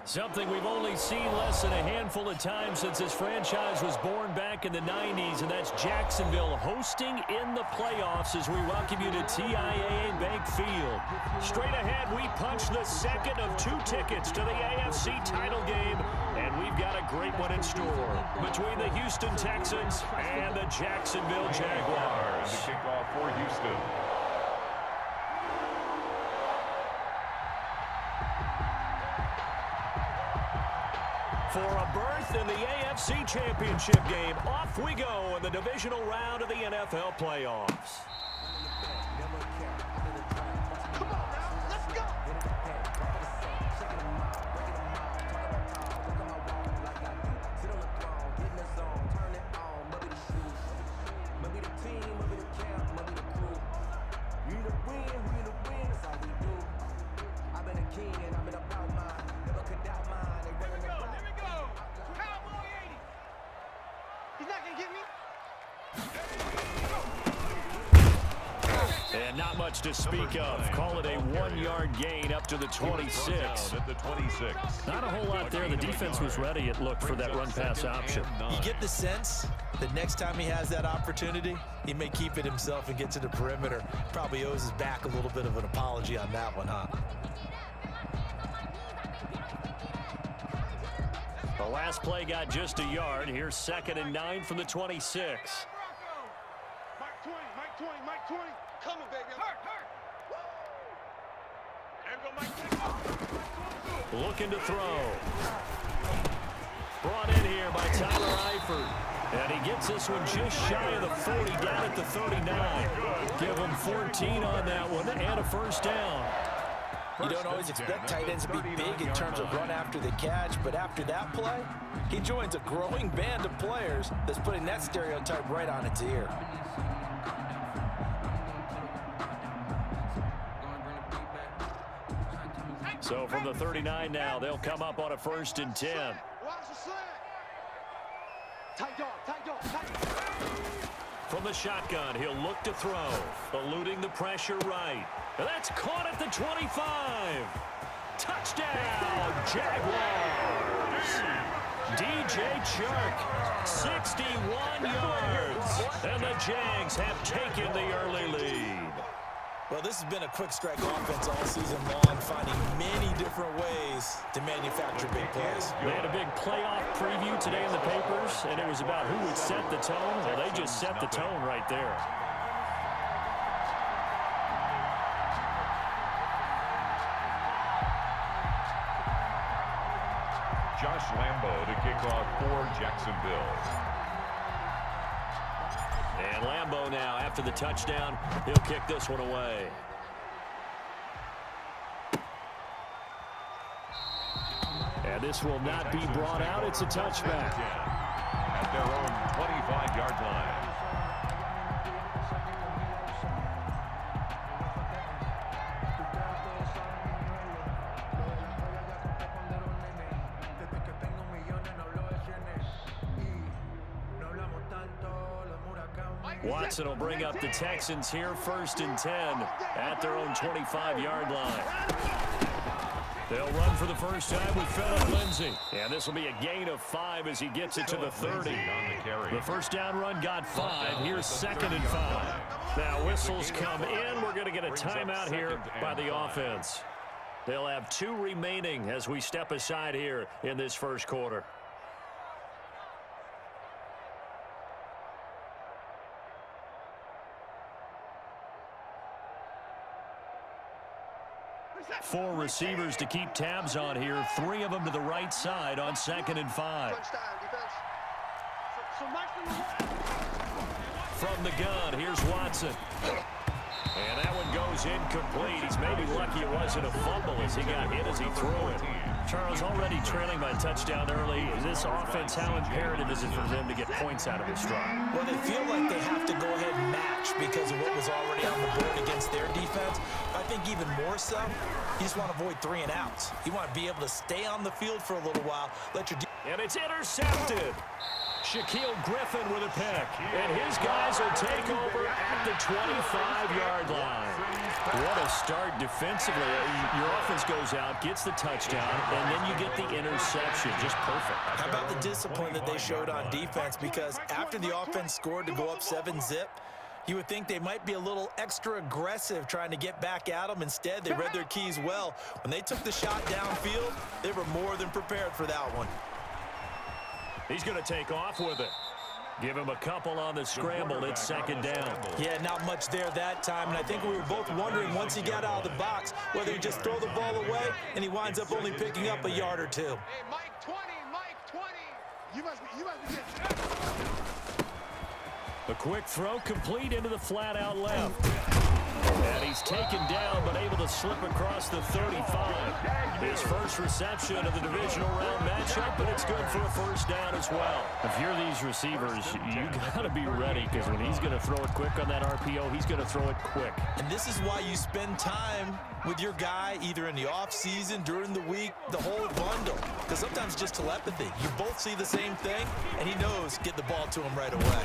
Something we've only seen less than a handful of times since this franchise was born back in the 90s, and that's Jacksonville hosting in the playoffs as we welcome you to TIAA Bank Field. Straight ahead, we punch the second of 2 tickets to the AFC title game, and we've got a great one in store between the Houston Texans and the Jacksonville Jaguars. The kickoff for Houston. For a berth in the AFC Championship game, off we go in the divisional round of the NFL playoffs. Come on now, let's go! And not much to speak of. Call it a 1-yard gain up to the 26. At the 26. Not a whole lot there. The defense was ready, it looked, for that run-pass option. You get the sense that next time he has that opportunity, he may keep it himself and get to the perimeter. Probably owes his back a little bit of an apology on that one, huh? The last play got just a yard. Here's 2nd and 9 from the 26. Mike 20. Coming, baby. Looking to throw. Brought in here by Tyler Eifert. And he gets this one just shy of the 40, down at the 39. Give him 14 on that one and a first down. You don't always expect tight ends to be big in terms of run after the catch, but after that play, he joins a growing band of players that's putting that stereotype right on its ear. So from the 39 now, they'll come up on a 1st and 10. Tight dog. From the shotgun, he'll look to throw, eluding the pressure right. And that's caught at the 25. Touchdown, Jaguars. DJ Chark, 61 yards. And the Jags have taken the early lead. Well, this has been a quick strike offense all season long, finding many different ways to manufacture big plays. They had a big playoff preview today in the papers, and it was about who would set the tone. Well, they just set the tone right there. Josh Lambo to kick off for Jacksonville. And Lambo now, after the touchdown, he'll kick this one away. And this will not be brought out. It's a touchback. At their own 25-yard line. Watson will bring up the Texans here, 1st and 10 at their own 25-yard line. They'll run for the first time with Phillip Lindsay. And this will be a gain of 5 as he gets it to the 30. The first down run got 5. Here's 2nd and 5. Now whistles come in. We're going to get a timeout here by the offense. They'll have 2 remaining as we step aside here in this first quarter. Four receivers to keep tabs on here. 3 of them to the right side on 2nd and 5. From the gun, here's Watson. And that one goes incomplete. He's maybe lucky it wasn't a fumble as he got hit as he threw it. Charles, already trailing by touchdown early. This offense, how imperative is it for them to get points out of this drive? Well, they feel like they have to go ahead and match because of what was already on the board against their defense. I think even more so, you just want to avoid 3 and outs. You want to be able to stay on the field for a little while. And it's intercepted. Shaquille Griffin with a pick. And his guys will take over at the 25-yard line. What a start defensively. Your offense goes out, gets the touchdown, and then you get the interception. Just perfect. How about the discipline that they showed on defense? Because after the offense scored to go up 7-zip, you would think they might be a little extra aggressive trying to get back at them. Instead, they read their keys well. When they took the shot downfield, they were more than prepared for that one. He's going to take off with it. Give him a couple on the scramble. It's second down. Yeah, not much there that time. And I think we were both wondering once he got out of the box whether he just throw the ball away and he winds up only picking up a yard or two. Hey, Mike 20, Mike 20. You must be getting... A quick throw complete into the flat out left. And he's taken down but able to slip across the 35. His first reception of the divisional round matchup, and it's good for a first down as well. If you're these receivers, you got to be ready because when he's going to throw it quick on that RPO, he's going to throw it quick. And this is why you spend time with your guy either in the offseason, during the week, the whole bundle. Because sometimes just telepathy. You both see the same thing, and he knows get the ball to him right away.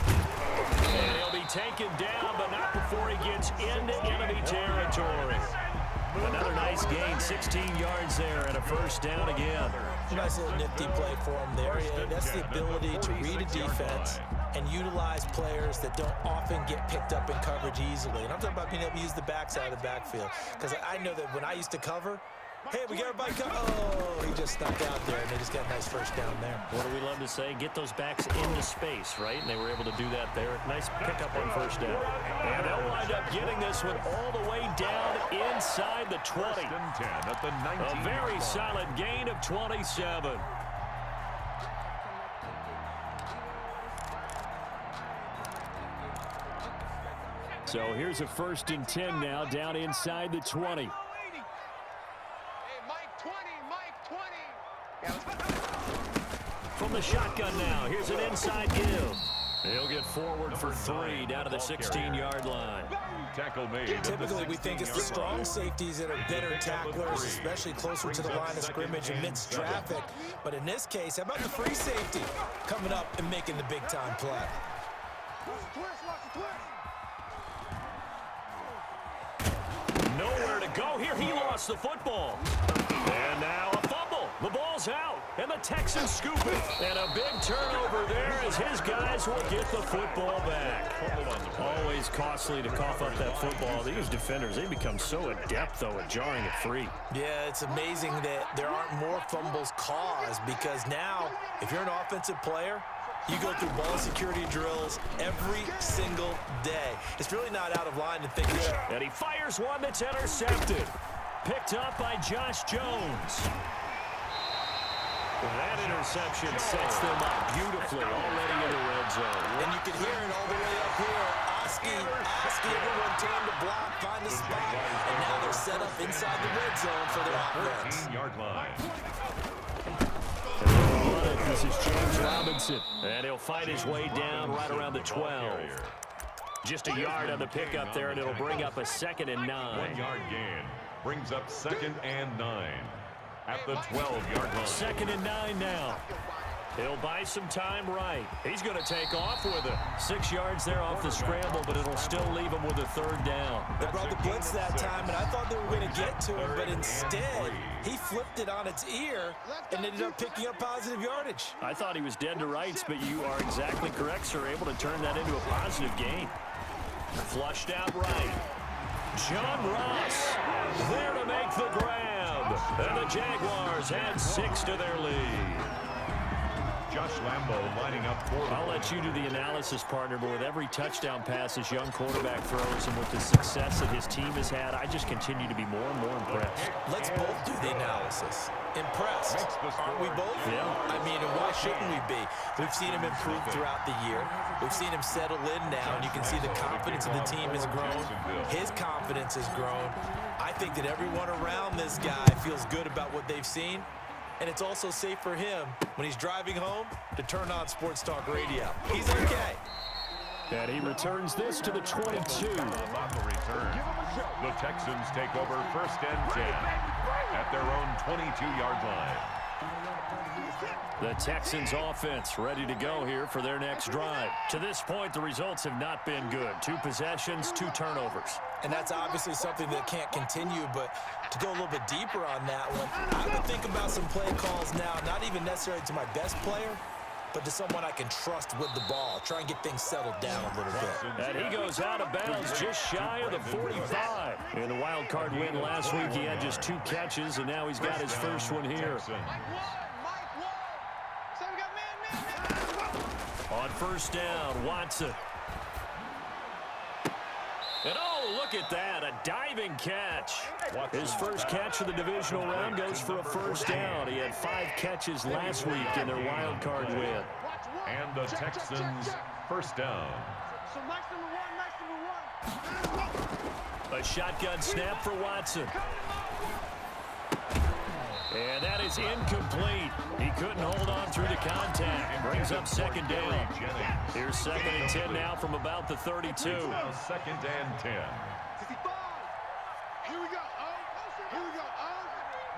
And he'll be taken down, but not before he gets into enemy territory. Another nice gain, 16 yards there, and a first down again. Nice little nifty play for him there. Yeah, that's the ability to read a defense and utilize players that don't often get picked up in coverage easily. And I'm talking about being able to use the backside of the backfield. Because I know that when I used to cover, hey, we got everybody covered. Oh, he just snuck out there, and they just got a nice first down there. What do we love to say? Get those backs into space, right? And they were able to do that there. Nice pickup on first down. And they'll wind up getting this one all the way down inside the 20. At the 19. A very solid gain of 27. So here's a 1st and 10 now, down inside the 20. From the shotgun now, here's an inside give. He'll get forward for 3 down to the 16-yard line. Tackle made. Typically, we think it's the strong safeties that are better tacklers, especially closer to the line of scrimmage amidst traffic. But in this case, how about the free safety coming up and making the big-time play? Nowhere to go here. He lost the football. And now a fumble. The ball's out. And the Texans scoop it. And a big turnover there as his guys will get the football back. Always costly to cough up that football. These defenders, they become so adept, though, at jarring it free. Yeah, it's amazing that there aren't more fumbles caused because now, if you're an offensive player, you go through ball security drills every single day. It's really not out of line to think that. And he fires one that's intercepted. Picked up by Josh Jones. That interception sets them up beautifully already in the red zone. And you can hear it all the way up here. Oski, everyone turned to block, find a spot, and now they're set up inside the red zone for their offense. 14-yard line. This is James Robinson, and he'll fight his way down right around the 12. Just a yard on the pickup there, and it'll bring up a 2nd and 9. 1-yard gain brings up 2nd and 9 at the 12-yard line. 2nd and 9 now. He'll buy some time right. He's going to take off with it. 6 yards there off the scramble, but it'll still leave him with a 3rd down. They brought the blitz that time, and I thought they were going to get to him, but instead, he flipped it on its ear and ended up picking up positive yardage. I thought he was dead to rights, but you are exactly correct, sir. Able to turn that into a positive gain. Flushed out right. John Ross there to make the grab. And the Jaguars add 6 to their lead. Josh Lambo lining up for I'll let you do the analysis, partner, but with every touchdown pass this young quarterback throws and with the success that his team has had, I just continue to be more and more impressed. Let's both do the analysis. Impressed. Aren't we both? Yeah. I mean, and why shouldn't we be? We've seen him improve throughout the year. We've seen him settle in now, and you can see the confidence of the team has grown. His confidence has grown. I think that everyone around this guy feels good about what they've seen. And it's also safe for him when he's driving home to turn on Sports Talk Radio. He's okay. And he returns this to the 22. On the return, the Texans take over 1st and 10 at their own 22-yard line. The Texans offense ready to go here for their next drive. To this point, the results have not been good. 2 possessions, 2 turnovers. And that's obviously something that can't continue, but to go a little bit deeper on that one, I would think about some play calls now, not even necessarily to my best player, but to someone I can trust with the ball. Try and get things settled down a little bit. And he goes out of bounds just shy of the 45. In the wild card win last week, he had just 2 catches, and now he's got his first one here. On first down, Watson. And oh, look at that, a diving catch. His first catch of the divisional round goes for a first down. He had 5 catches last week in their wild card win. And the Texans first down. So nice number one. A shotgun snap for Watson. And that is incomplete. He couldn't hold on through the contact. Brings up second down. Here's 2nd and 10 now from about the 32. 2nd and 10. Here we go. Here we go.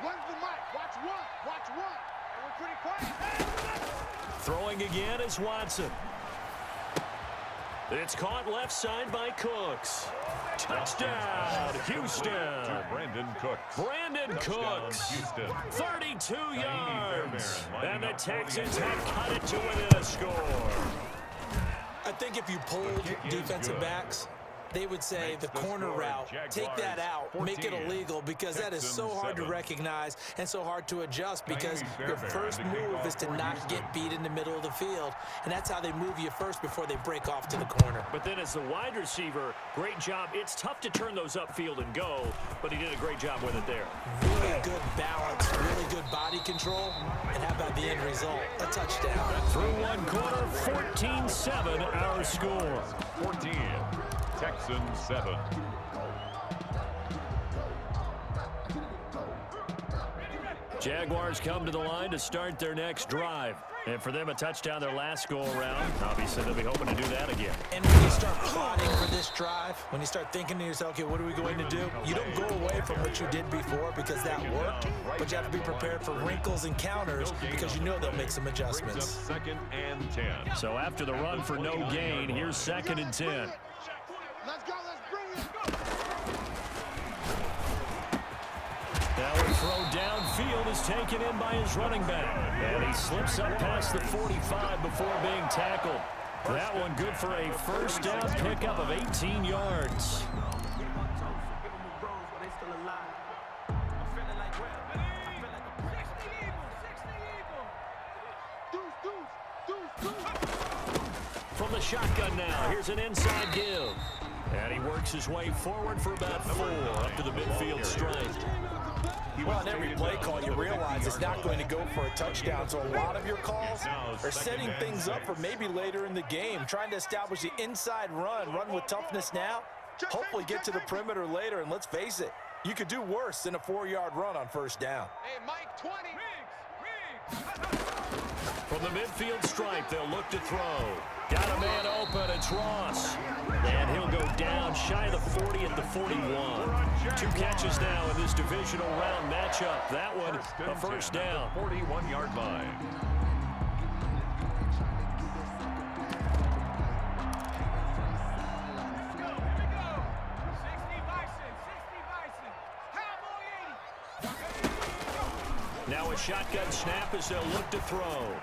One's the mic. Watch one. Watch one. And we're pretty quiet. Throwing again is Watson. It's caught left side by Cooks. Touchdown, Houston. Brandon Cooks. Brandon Cooks. 32 yards. And the Texans have cut it to within a score. I think if you pulled defensive backs, they would say the corner route, take that out, make it illegal, because that is so hard to recognize and so hard to adjust, because your first move is to not get beat in the middle of the field, and that's how they move you first before they break off to the corner. But then as the wide receiver, great job. It's tough to turn those upfield and go, but he did a great job with it there. Really good balance, really good body control, and how about the end result? A touchdown. Through one quarter, 14-7 our score. 14. Texans 7. Jaguars come to the line to start their next drive. And for them, a touchdown their last go-around. Obviously, they'll be hoping to do that again. And when you start plotting for this drive, when you start thinking to yourself, okay, what are we going to do? You don't go away from what you did before because that worked, but you have to be prepared for wrinkles and counters because you know they'll make some adjustments. 2nd and 10. So after the run for no gain, here's 2nd and 10. Let's go. Let's bring it. Now a throw downfield is taken in by his running back. And he slips up past the 45 before being tackled. That one good for a first down pickup of 18 yards. From the shotgun now, here's an inside give. And he works his way forward for about 4 up to the midfield stripe. Well, on every play call, you realize it's not going to go for a touchdown. So a lot of your calls are setting things up for maybe later in the game, trying to establish the inside run with toughness now, hopefully get to the perimeter later. And let's face it, you could do worse than a 4-yard run on first down. Hey, Mike, 20. From the midfield stripe, they'll look to throw. Got a man open, it's Ross. And he'll go down shy of the 40 at the 41. 2 catches now in this divisional round matchup. That one, a first down. 41-yard line. Now a shotgun snap as they'll look to throw.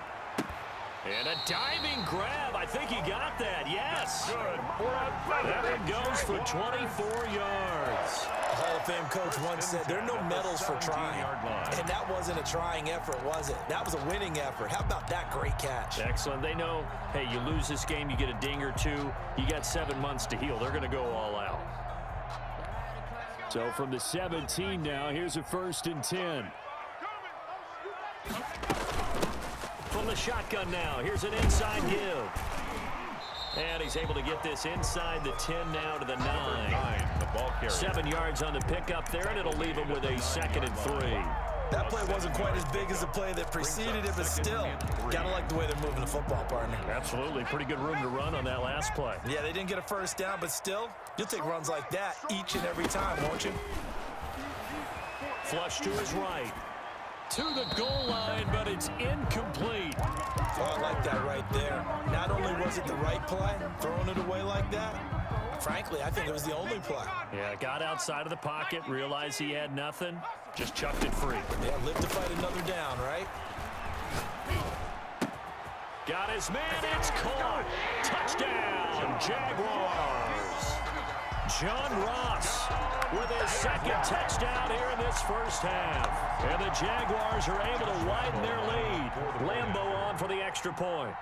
And a diving grab. I think he got that. Yes. That one goes for 24 yards. A Hall of Fame coach once said, there are no medals for trying. And that wasn't a trying effort, was it? That was a winning effort. How about that great catch? Excellent. They know, hey, you lose this game, you get a ding or 2. You got 7 months to heal. They're going to go all out. So from the 17 now, here's a 1st and 10. From the shotgun now, here's an inside give. And he's able to get this inside the 10 now to the 9. 7 yards on the pickup there, and it'll leave him with a 2nd and 3. That play wasn't quite as big as the play that preceded it, but still, gotta like the way they're moving the football, partner. Absolutely. Pretty good room to run on that last play. Yeah, they didn't get a first down, but still, you'll take runs like that each and every time, won't you? Flush to his right. to the goal line, but it's incomplete. Oh, I like that right there. Not only was it the right play, throwing it away like that, frankly, I think it was the only play. Yeah, got outside of the pocket, realized he had nothing, just chucked it free. Yeah, live to fight another down, right? Got his man, it's caught. Touchdown, Jaguars. John Ross with his second touchdown here in this first half. And the Jaguars are able to widen their lead. Lambeau on for the extra point.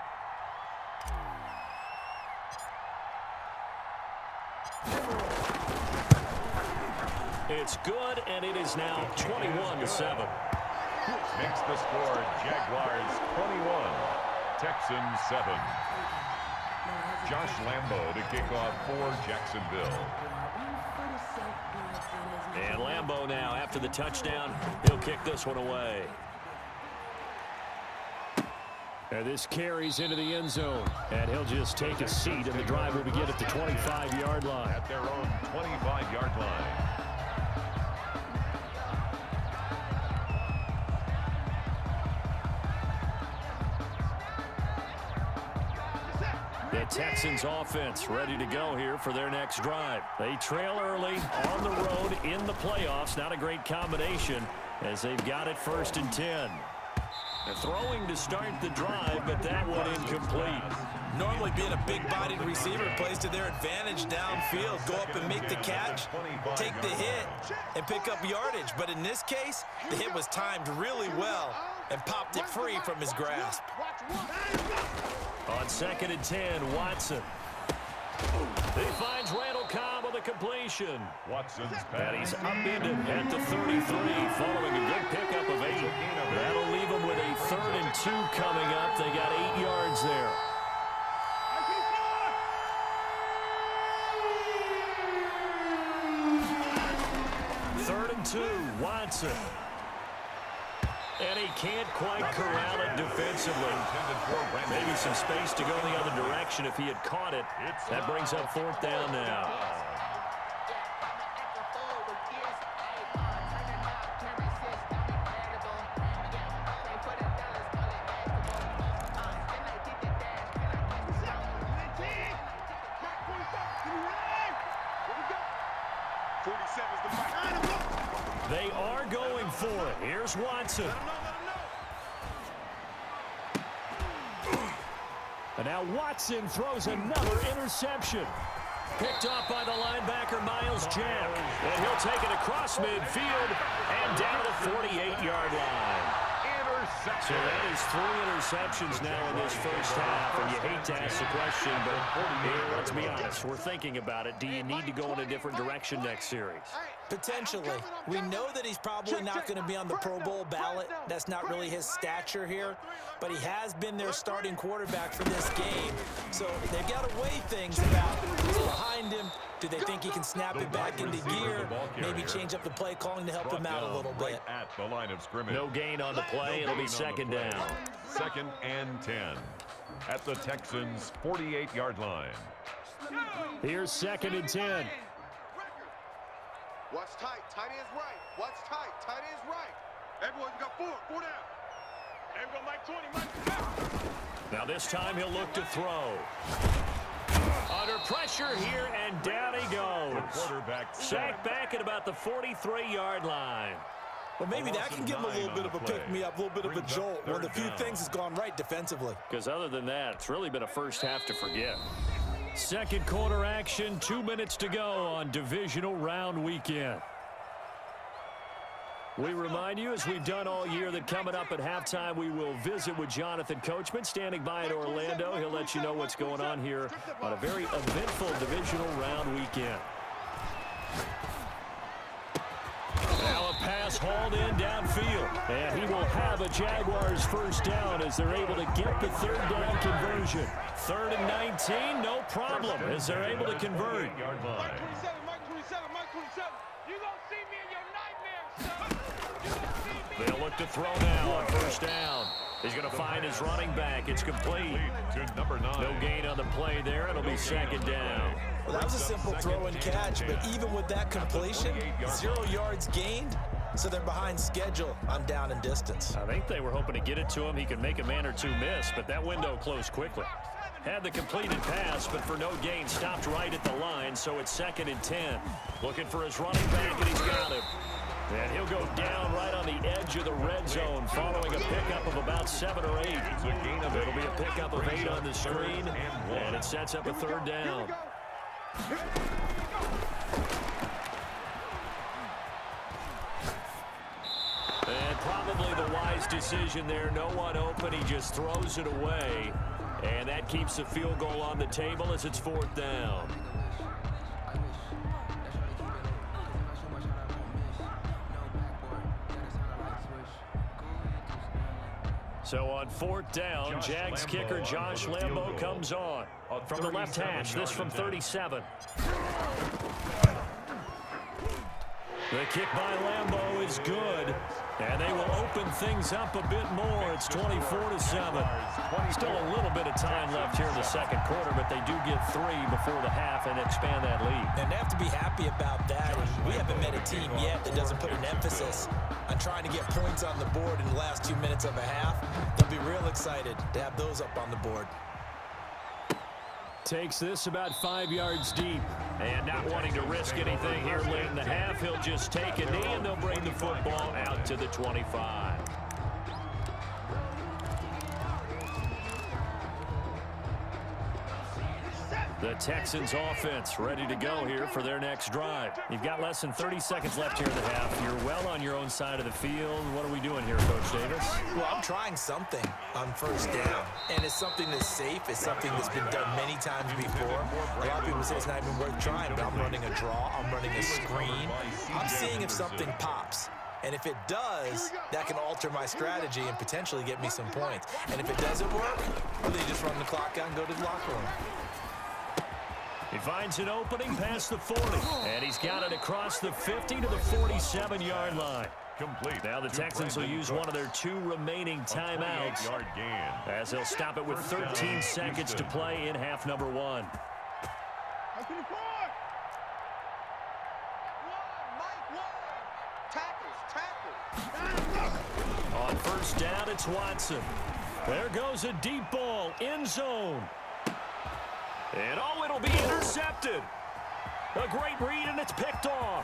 It's good, and it is now 21-7. Makes the score Jaguars 21, Texans 7. Josh Lambeau to kick off for Jacksonville. And Lambeau now, after the touchdown, he'll kick this one away. And this carries into the end zone. And he'll just take a seat, and the drive will begin at the 25-yard line. At their own 25-yard line. The Texans offense ready to go here for their next drive. They trail early on the road in the playoffs. Not a great combination as they've got it 1st and 10. They're throwing to start the drive, but that one incomplete. Normally being a big-bodied receiver plays to their advantage downfield. Go up and make the catch, take the hit, and pick up yardage. But in this case, the hit was timed really well and popped it free from his grasp. On 2nd and 10, Watson. He finds Randall Cobb on the completion. Watson's And he's upended at the 33, following a good pickup of 8. That'll leave him with a 3rd and 2 coming up. They got 8 yards there. Third and 2, Watson. And he can't quite corral it defensively. Maybe some space to go the other direction if he had caught it. That brings up 4th down now. They are going for it. Here's Watson. And now Watson throws another interception. Picked off by the linebacker, Miles Jack. And he'll take it across midfield and down the 48-yard line. So that is 3 interceptions now in this first half. And you hate to ask the question, but here, let's be honest. We're thinking about it. Do you need to go in a different direction next series? Potentially. We know that he's probably not going to be on the Pro Bowl ballot. That's not really his stature here. But he has been their starting quarterback for this game. So they've got to weigh things about who's behind him. Do they think he can snap it back into gear? Maybe change up the play calling to help him out a little bit. At the line of scrimmage. No gain on the play. It'll be 2nd down. 2nd and 10. At the Texans' 48-yard line. Here's 2nd and 10. What's tight? Tight ends right. What's tight? Tight ends right. Everyone's got 4 down. Everyone Mike 20, Mike. Now this time he'll look to throw. Under pressure here, and down he goes. Quarterback sacked back at about the 43-yard line. Well, maybe that can give him a little bit of a pick-me-up, a little bit of a jolt. One of the few things has gone right defensively. Because other than that, it's really been a first half to forget. Second quarter action, 2 minutes to go on divisional round weekend. We remind you, as we've done all year, that coming up at halftime, we will visit with Jonathan Coachman, standing by in Orlando. He'll let you know what's going on here on a very eventful divisional round weekend. Now a pass hauled in downfield, and he will have a Jaguars first down as they're able to get the 3rd down conversion. 3rd and 19, no problem, as they're able to convert. Mike 27, Mike 27, Mike 27. You gonna see me in your nightmares, son. You gonna see me. They'll look to throw now on 1st down. He's going to find his running back. It's complete. To number 9. No gain on the play there. It'll be 2nd down. Well, that was a simple throw and catch, but even with that completion, 0 yards gained, so they're behind schedule on down and distance. I think they were hoping to get it to him. He could make a man or two miss, but that window closed quickly. Had the completed pass, but for no gain, stopped right at the line, so it's 2nd and 10. Looking for his running back, and he's got him. And he'll go down right on the edge of the red zone following a pickup of about 7 or 8. It'll be a pickup of 8 on the screen, and it sets up a 3rd down. And probably the wise decision there. No one open. He just throws it away. And that keeps the field goal on the table as it's 4th down. So on 4th down, Jags kicker Josh Lambo comes on. From the left hash, this from 37. The kick by Lambo is good, and they will open things up a bit more. It's 24-7. Still a little bit of time left here in the 2nd quarter, but they do get 3 before the half and expand that lead. And they have to be happy about that. We haven't met a team yet that doesn't put an emphasis on trying to get points on the board in the last 2 minutes of a half. They'll be real excited to have those up on the board. Takes this about 5 yards deep. And not wanting to risk anything here late in the half, he'll just take a knee, and they'll bring the football out to the 25. The Texans offense ready to go here for their next drive. You've got less than 30 seconds left here in the half. You're well on your own side of the field. What are we doing here, Coach Davis? Well, I'm trying something on 1st down, and it's something that's safe. It's something that's been done many times before. A lot of people say it's not even worth trying, but I'm running a draw. I'm running a screen. I'm seeing if something pops. And if it does, that can alter my strategy and potentially get me some points. And if it doesn't work, well, then you just run the clock out and go to the locker room. He finds an opening past the 40, and he's got it across the 50 to the 47-yard line. Complete. Now the Texans will use one of their 2 remaining timeouts as they'll stop it with 13 seconds to play in half number 1. On 1st down, it's Watson. There goes a deep ball, end zone. And oh, it'll be intercepted. A great read, and it's picked off.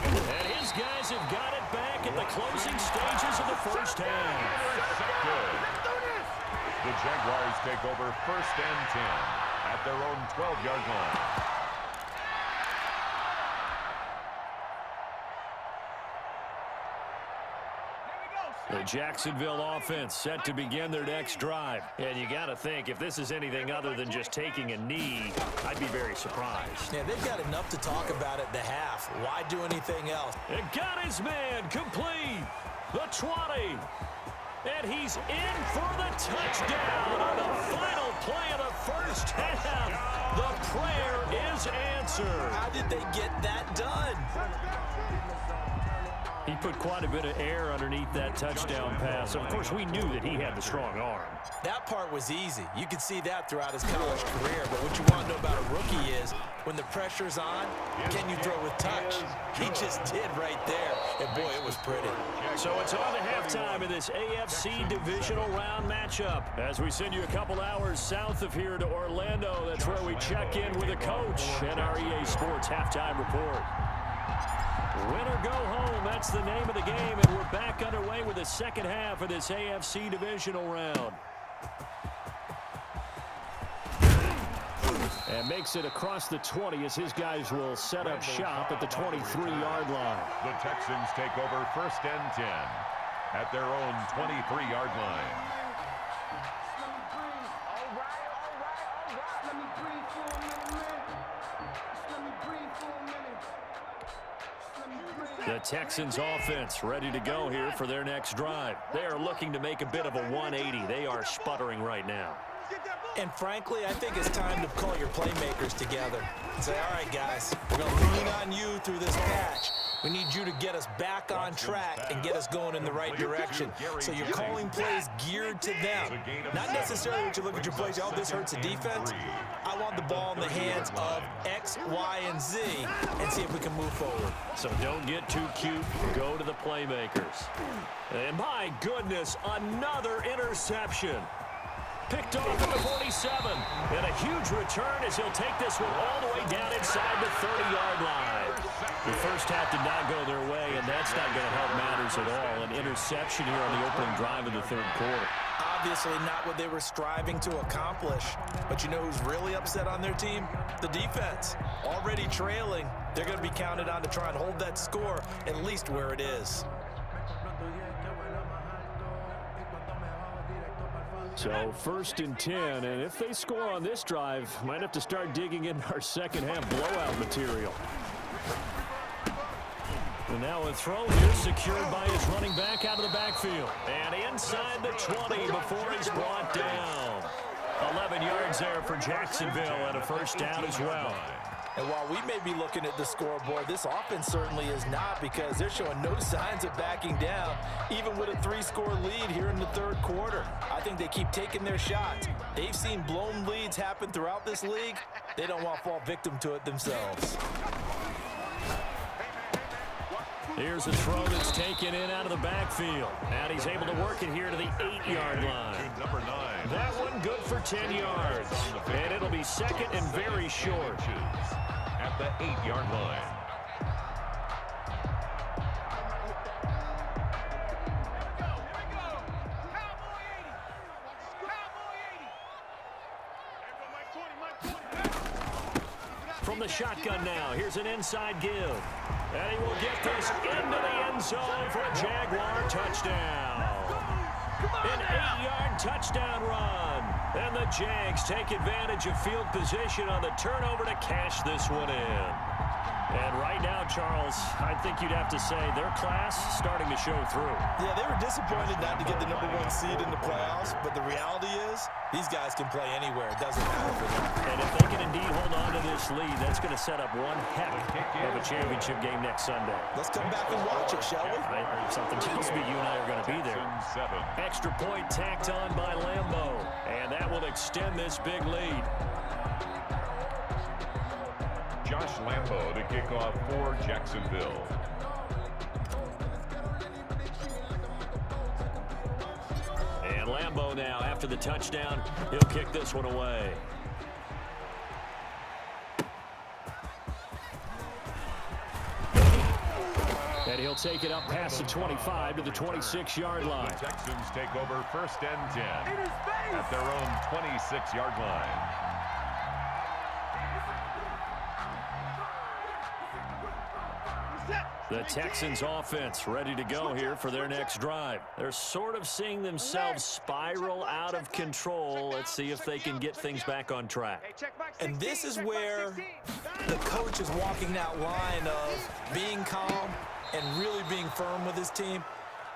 And his guys have got it back at the closing stages of the 1st half. The Jaguars take over 1st and 10 at their own 12-yard line. The Jacksonville offense set to begin their next drive. And you got to think, if this is anything other than just taking a knee, I'd be very surprised. Yeah, they've got enough to talk about at the half. Why do anything else? And got his man complete. The 20. And he's in for the touchdown on the final play of the 1st half. The prayer is answered. How did they get that done? He put quite a bit of air underneath that touchdown pass. Of course, we knew that he had the strong arm. That part was easy. You could see that throughout his college career. But what you want to know about a rookie is when the pressure's on, can you throw with touch? He just did right there. And, boy, it was pretty. So it's on to halftime in this AFC divisional round matchup. As we send you a couple hours south of here to Orlando, that's where we check in with a coach and our EA Sports halftime report. Win or go home, that's the name of the game, and we're back underway with the 2nd half of this AFC divisional round. And makes it across the 20 as his guys will set up shop at the 23-yard line. The Texans take over 1st and 10 at their own 23-yard line. The Texans offense ready to go here for their next drive. They are looking to make a bit of a 180. They are sputtering right now. And frankly, I think it's time to call your playmakers together and say, all right, guys, we're going to lean on you through this patch. We need you to get us back on track and get us going in the right direction. So you're calling plays geared to them. Not necessarily when you look at your plays, oh, this hurts the defense. I want the ball in the hands of X, Y, and Z and see if we can move forward. So don't get too cute. Go to the playmakers. And my goodness, another interception. Picked off at the 47. And a huge return as he'll take this one all the way down inside the 30-yard line. The first half did not go their way, and that's not going to help matters at all. An interception here on the opening drive of the third quarter. Obviously not what they were striving to accomplish. But you know who's really upset on their team? The defense. Already trailing. They're going to be counted on to try and hold that score at least where it is. So 1st and 10, and if they score on this drive, might have to start digging in our second half blowout material. And now a throw here secured by his running back out of the backfield. And inside the 20 before he's brought down. 11 yards there for Jacksonville and a first down as well. And while we may be looking at the scoreboard, this offense certainly is not, because they're showing no signs of backing down, even with a 3-score lead here in the third quarter. I think they keep taking their shots. They've seen blown leads happen throughout this league. They don't want to fall victim to it themselves. Here's a throw that's taken in out of the backfield. And he's able to work it here to the 8-yard line. That one good for 10 yards. And it'll be second and very short. At the 8-yard line. From the shotgun now, here's an inside give. And he will get this into the end zone for a Jaguar touchdown. An 8-yard touchdown run. And the Jags take advantage of field position on the turnover to cash this one in. And right now, Charles, I think you'd have to say their class starting to show through. Yeah, they were disappointed not to get the #1 seed in the playoffs, but the reality is these guys can play anywhere. It doesn't matter for them. And if they can indeed hold on to this lead, that's going to set up one heck of a championship game next Sunday. Let's come back and watch it, shall we? Something tells me you and I are going to be there. Extra point tacked on by Lambeau, and that will extend this big lead. Josh Lambeau to kick off for Jacksonville. And Lambeau now, after the touchdown, he'll kick this one away. And he'll take it up past the 25 to the 26-yard line. The Texans take over 1st and 10 at their own 26-yard line. The Texans offense ready to go here for their next drive. They're sort of seeing themselves spiral out of control. Let's see if they can get things back on track. And this is where the coach is walking that line of being calm and really being firm with his team.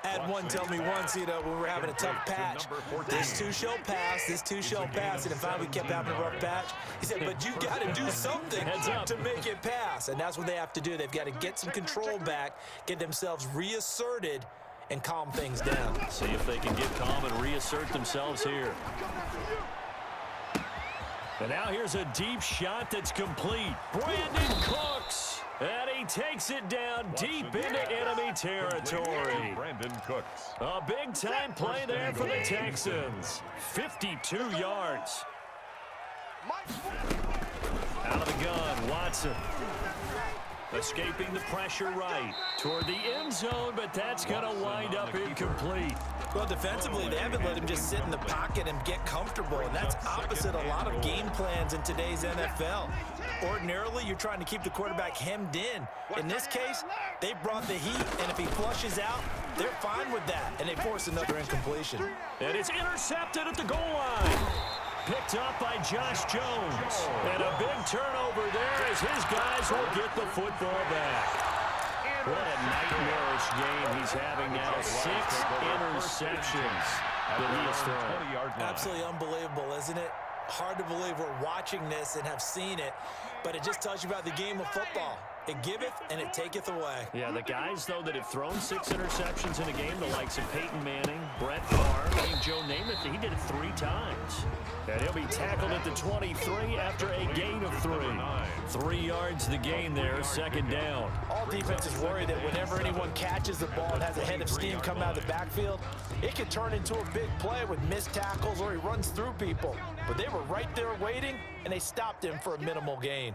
I had one tell me once, you know, when we were having a tough patch, this too shall pass, this too shall pass, and if finally we kept having a rough patch, he said, but you got to do something to make it pass, and that's what they have to do. They've got to get some control back, get themselves reasserted, and calm things down. See if they can get calm and reassert themselves here. And now here's a deep shot that's complete. Brandon Cooks. And he takes it down deep into enemy territory. Brandon Cooks. A big-time play there for the Texans. 52 yards. Out of the gun, Watson. Escaping the pressure right toward the end zone, but that's going to wind up incomplete. Well, defensively, they haven't let him just sit in the pocket and get comfortable, and that's opposite a lot of game plans in today's NFL. Ordinarily, you're trying to keep the quarterback hemmed in. In this case, they brought the heat, and if he flushes out, they're fine with that, and they force another incompletion. And it's intercepted at the goal line. Picked up by Josh Jones. And a big turnover there as his guys will get the football back. What a nightmarish game he's having now. 6 interceptions that he has thrown. Absolutely unbelievable, isn't it? Hard to believe we're watching this and have seen it, but it just tells you about the game of football. It giveth and it taketh away. Yeah, the guys, though, that have thrown 6 interceptions in a game, the likes of Peyton Manning, Brett Favre, and Joe Namath, he did it 3 times. And he'll be tackled at the 23 after a gain of 3. 3 yards the gain there, second down. All defenses worry that whenever anyone catches the ball and has a head of steam come out of the backfield, it can turn into a big play with missed tackles or he runs through people. But they were right there waiting, and they stopped him for a minimal gain.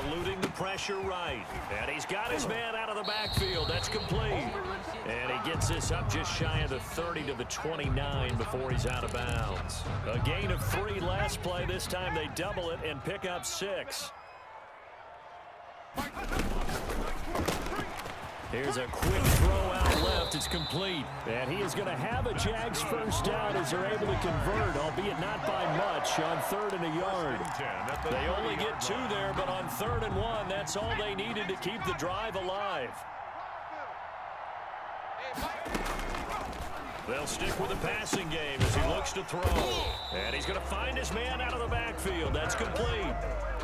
Eluding the pressure right. And he's got his man out of the backfield. That's complete. And he gets this up just shy of the 30 to the 29 before he's out of bounds. A gain of 3 last play. This time they double it and pick up 6. Here's a quick throw out left. It's complete. And he is going to have a Jags first down as they're able to convert, albeit not by much, on 3rd and a yard. They only get 2 there, but on 3rd and 1, that's all they needed to keep the drive alive. They'll stick with the passing game as he looks to throw. And he's going to find his man out of the backfield. That's complete.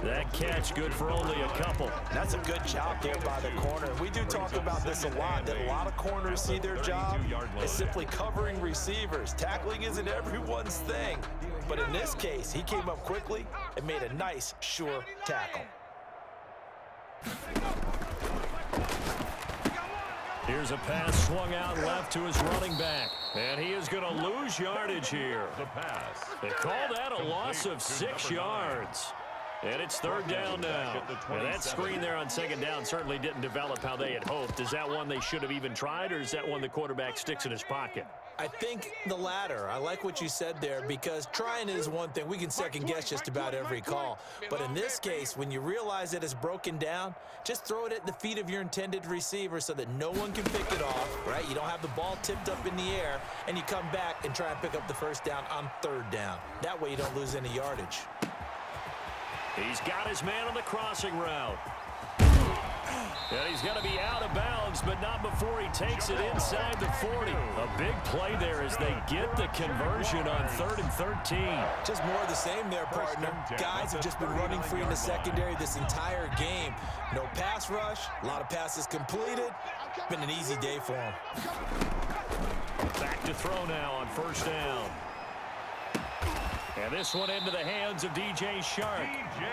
That catch good for only a couple. That's a good job there by the corner. We do talk about this a lot, that a lot of corners see their job as simply covering receivers. Tackling isn't everyone's thing. But in this case, he came up quickly and made a nice, sure tackle. Here's a pass swung out left to his running back. And he is going to lose yardage here. They call that a loss of 6 yards. And it's 3rd down now. And that screen there on 2nd down certainly didn't develop how they had hoped. Is that one they should have even tried, or is that one the quarterback sticks in his pocket? I think the latter. I like what you said there, because trying is one thing. We can second guess just about every call. But in this case, when you realize that it's broken down, just throw it at the feet of your intended receiver so that no one can pick it off, right? You don't have the ball tipped up in the air, and you come back and try and pick up the first down on 3rd down. That way you don't lose any yardage. He's got his man on the crossing route. And he's going to be out of bounds, but not before he takes it inside the 40. A big play there as they get the conversion on 3rd and 13. Just more of the same there, partner. Guys have just been running free in the secondary this entire game. No pass rush, a lot of passes completed. Been an easy day for him. Back to throw now on 1st down. And this one into the hands of DJ Shark.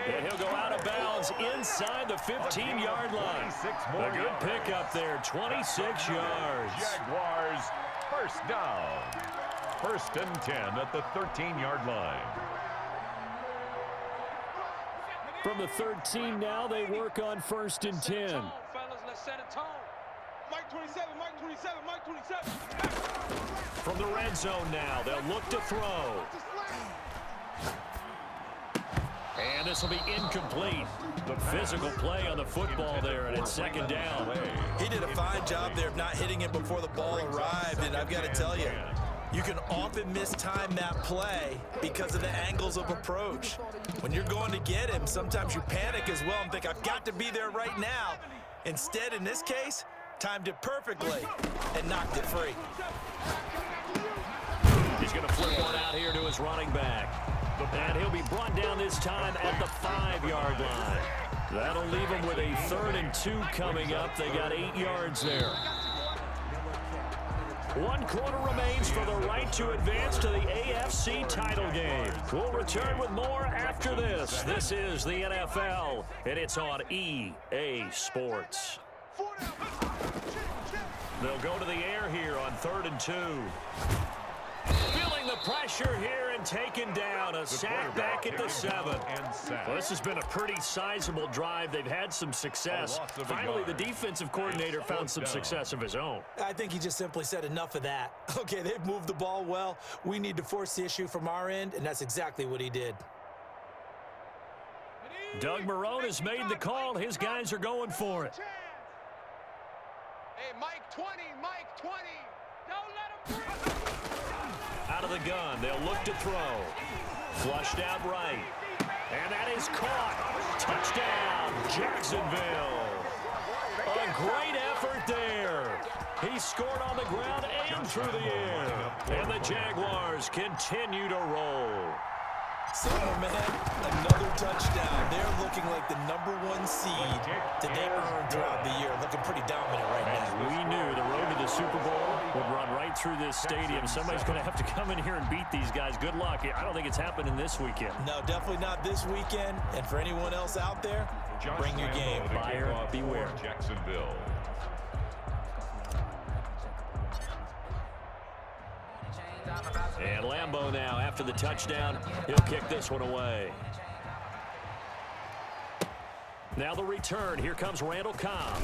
And he'll go out of bounds inside the 15-yard line. A good pickup there, 26 yards. Jaguars, first down. 1st and 10 at the 13-yard line. From the 13 now, they work on 1st and 10. Fellas, let's set a tone. Mike 27, Mike 27, Mike 27. From the red zone now, they'll look to throw. And this will be incomplete. The physical play on the football there, and it's 2nd down. He did a fine job there of not hitting him before the ball arrived, and I've got to tell you, you can often mistime that play because of the angles of approach. When you're going to get him, sometimes you panic as well and think, I've got to be there right now. Instead, in this case, timed it perfectly and knocked it free. He's going to flip one out here to his running back. And he'll be brought down this time at the 5-yard line. That'll leave him with a 3rd and 2 coming up. They got 8 yards there. 1 quarter remains for the right to advance to the AFC title game. We'll return with more after this. This is the NFL, and it's on EA Sports. They'll go to the air here on 3rd and 2. Feeling the pressure here and taken down. A sack back at the 7. Well, this has been a pretty sizable drive. They've had some success. Finally, the defensive coordinator found some success of his own. I think he just simply said enough of that. Okay, they've moved the ball well. We need to force the issue from our end, and that's exactly what he did. Doug Marrone has made the call. His guys are going for it. Hey, Mike 20, Mike 20. Don't let him breathe. Out of the gun, they'll look to throw. Flushed out right. And that is caught. Touchdown, Jacksonville. A great effort there. He scored on the ground and through the air. And the Jaguars continue to roll. Simple, man. Another touchdown. They're looking like the #1 seed that they earned throughout the year. Looking pretty dominant right now. We knew the road to the Super Bowl would run right through this stadium. Somebody's going to have to come in here and beat these guys. Good luck. I don't think it's happening this weekend. No, definitely not this weekend. And for anyone else out there, bring your game. Buyer beware. Jacksonville. And Lambeau now, after the touchdown, he'll kick this one away. Now the return. Here comes Randall Cobb.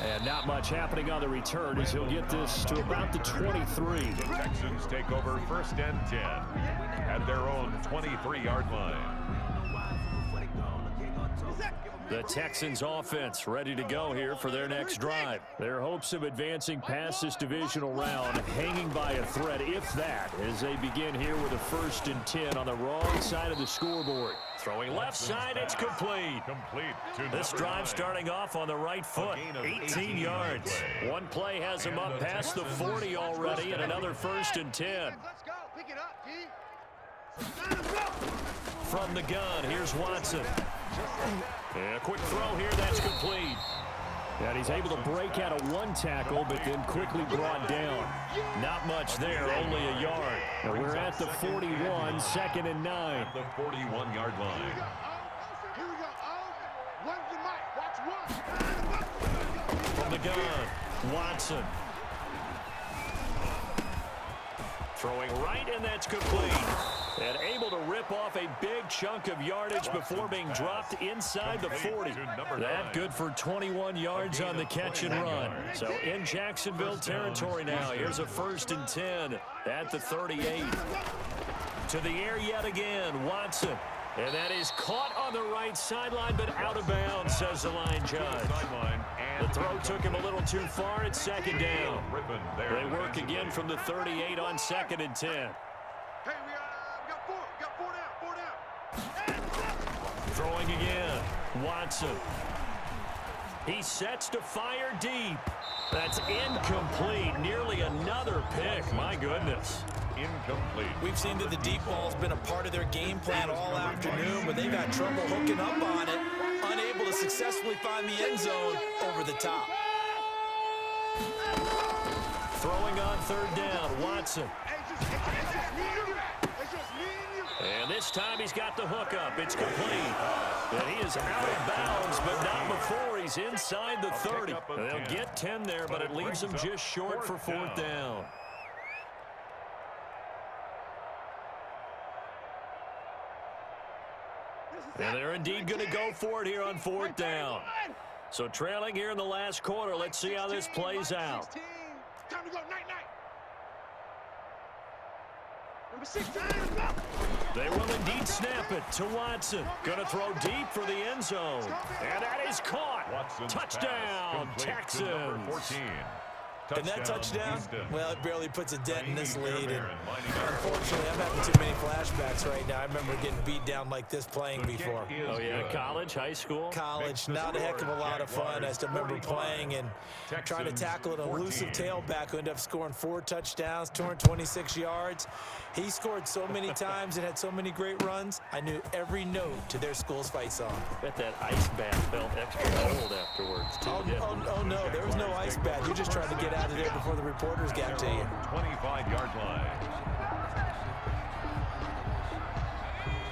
And not much happening on the return as he'll get this to about the 23. The Texans take over 1st and 10 at their own 23-yard line. The Texans offense ready to go here for their next drive. Their hopes of advancing past this divisional round hanging by a thread, if that, as they begin here with a 1st and 10 on the wrong side of the scoreboard. Throwing left side, it's complete. This drive starting off on the right foot, 18 yards. One play has him up past the 40 already, and another 1st and 10. Let's go. Pick it up, G. From the gun, here's Watson. And a quick throw here, that's complete. And he's able to break out of one tackle, but then quickly brought down. Not much there, only a yard. And we're at the 41, 2nd and 9. At the 41-yard line. Here we go. Oh, one's the mic. Watch one. From the gun, Watson. Throwing right, and that's complete. And able to rip off a big chunk of yardage before being dropped inside the 40. That good for 21 yards on the catch and run. So in Jacksonville territory now. Here's a 1st and 10 at the 38. To the air yet again, Watson. And that is caught on the right sideline, but out of bounds, says the line judge. The throw took him a little too far. It's 2nd down. They work again from the 38 on 2nd and 10. Hey, we got four. We got 4 down. Throwing again, Watson. He sets to fire deep. That's incomplete. Nearly another pick. My goodness. Incomplete. We've seen that the deep ball's been a part of their game plan all afternoon, but they've had trouble hooking up on it, unable to successfully find the end zone over the top. Throwing on 3rd down, Watson. And this time he's got the hook up. It's complete. And he is out of bounds, but not before he's inside the 30. They'll get 10 there, but it leaves them just short for 4th down. And they're indeed going to go for it here on 4th down. So trailing here in the last quarter. Let's see how this plays out. Time to go. Night. Number 16. They will indeed snap it to Watson. Going to throw deep for the end zone. And that is caught. Watson's Touchdown, pass complete to number Texans. 14. And that touchdown, Houston. well, it barely puts a dent in this lead. And Unfortunately, unfortunately, I'm having too many flashbacks right now. I remember getting beat down like this playing before. Oh, yeah, college, high school. College, not a heck of a lot of fun. I still remember playing and trying to tackle an elusive tailback who ended up scoring 4 touchdowns, 226 yards. He scored so many times and had so many great runs, I knew every note to their school's fight song. Bet that ice bath felt extra cold afterwards, too. Oh, no, there was no ice bath. You just tried to get out of there before the reporters got to you. 25-yard line.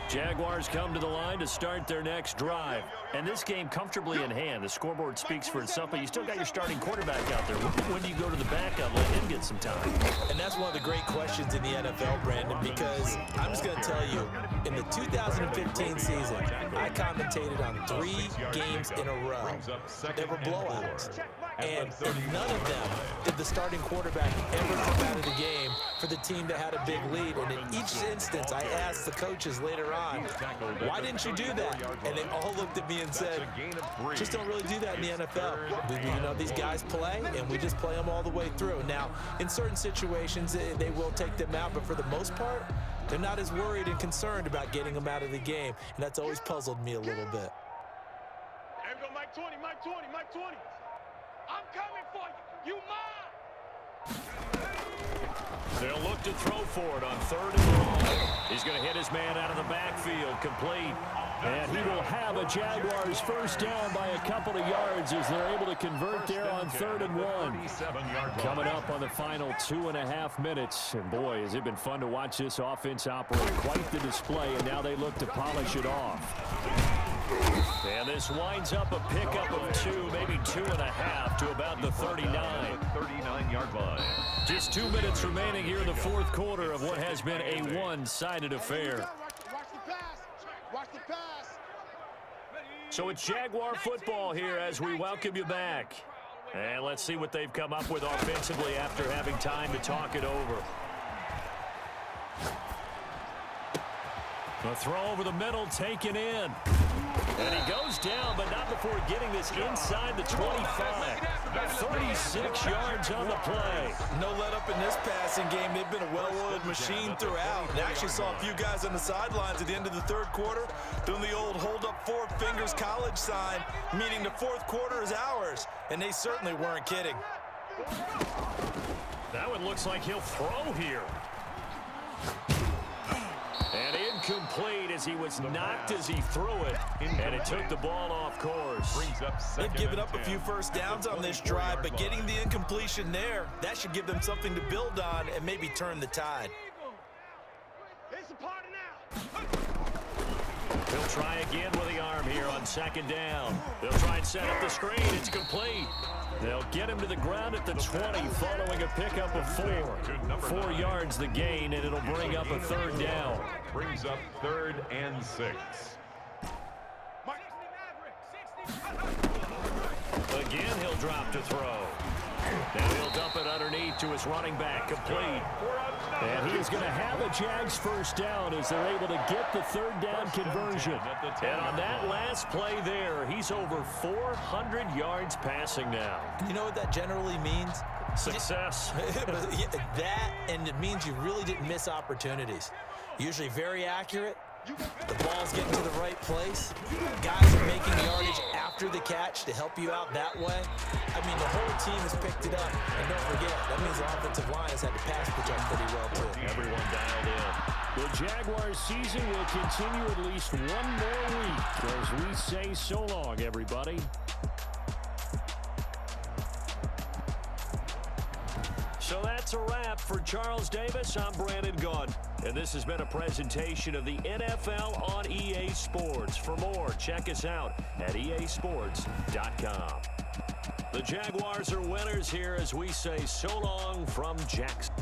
Jaguars come to the line to start their next drive. And this game comfortably in hand. The scoreboard speaks for itself, but you still got your starting quarterback out there. When do you go to the backup, let him get some time? And that's one of the great questions in the NFL, Brandon, because I'm just going to tell you, in the 2015 season, I commentated on 3 games in a row. They were blowouts. And in none of them did the starting quarterback ever come out of the game for the team that had a big lead. And in each instance, I asked the coaches later on, why didn't you do that? And they all looked at me and said, just don't really do that in the NFL. You know, these guys play, and we just play them all the way through. Now, in certain situations, they will take them out, but for the most part, they're not as worried and concerned about getting them out of the game. And that's always puzzled me a little bit. Here we go, Mike 20. I'm coming for you. You mine. They'll look to throw for it on 3rd and long. He's going to hit his man out of the backfield, complete. And he will have a Jaguars first down by a couple of yards as they're able to convert there on 3rd and 1. Coming up on the final 2.5 minutes. And boy, has it been fun to watch this offense operate. Quite the display, and now they look to polish it off. And this winds up a pickup of 2, maybe 2.5 to about the 39. 39-yard line. Just 2 minutes remaining here in the 4th quarter of what has been a one-sided affair. Watch the pass. Watch the pass. So it's Jaguar football here as we welcome you back. And let's see what they've come up with offensively after having time to talk it over. The throw over the middle taken in. And he goes down, but not before getting this inside the 25. 36 yards on the play. No let up in this passing game. They've been a well-oiled machine throughout. And actually saw a few guys on the sidelines at the end of the 3rd quarter doing the old hold up 4 fingers college sign, meaning the 4th quarter is ours. And they certainly weren't kidding. That one looks like he'll throw here. And incomplete as he was knocked as he threw it, and it took the ball off course. They've given up a few first downs on this drive, but getting the incompletion there, that should give them something to build on and maybe turn the tide. It's a party now. He'll try again with the arm here on 2nd down. They'll try and set up the screen. It's complete. They'll get him to the ground at the 20 following a pickup of 4. 4 yards the gain, and it'll bring up a 3rd down. Brings up 3rd and 6. Again, he'll drop to throw. Now he'll dump it underneath to his running back, complete. And he is going to have a Jags first down as they're able to get the 3rd down conversion. And on that last play there, he's over 400 yards passing now. You know what that generally means? Success. That, and it means you really didn't miss opportunities. Usually very accurate. The ball's getting to the right place. Guys are making yardage after the catch to help you out that way. I mean, the whole team has picked it up. And don't forget, that means the offensive line has had to pass the jump pretty well, too. Everyone dialed in. The Jaguars season will continue at least one more week as we say so long, everybody. So that's a wrap for Charles Davis. I'm Brandon Gunn. And this has been a presentation of the NFL on EA Sports. For more, check us out at easports.com. The Jaguars are winners here as we say so long from Jackson.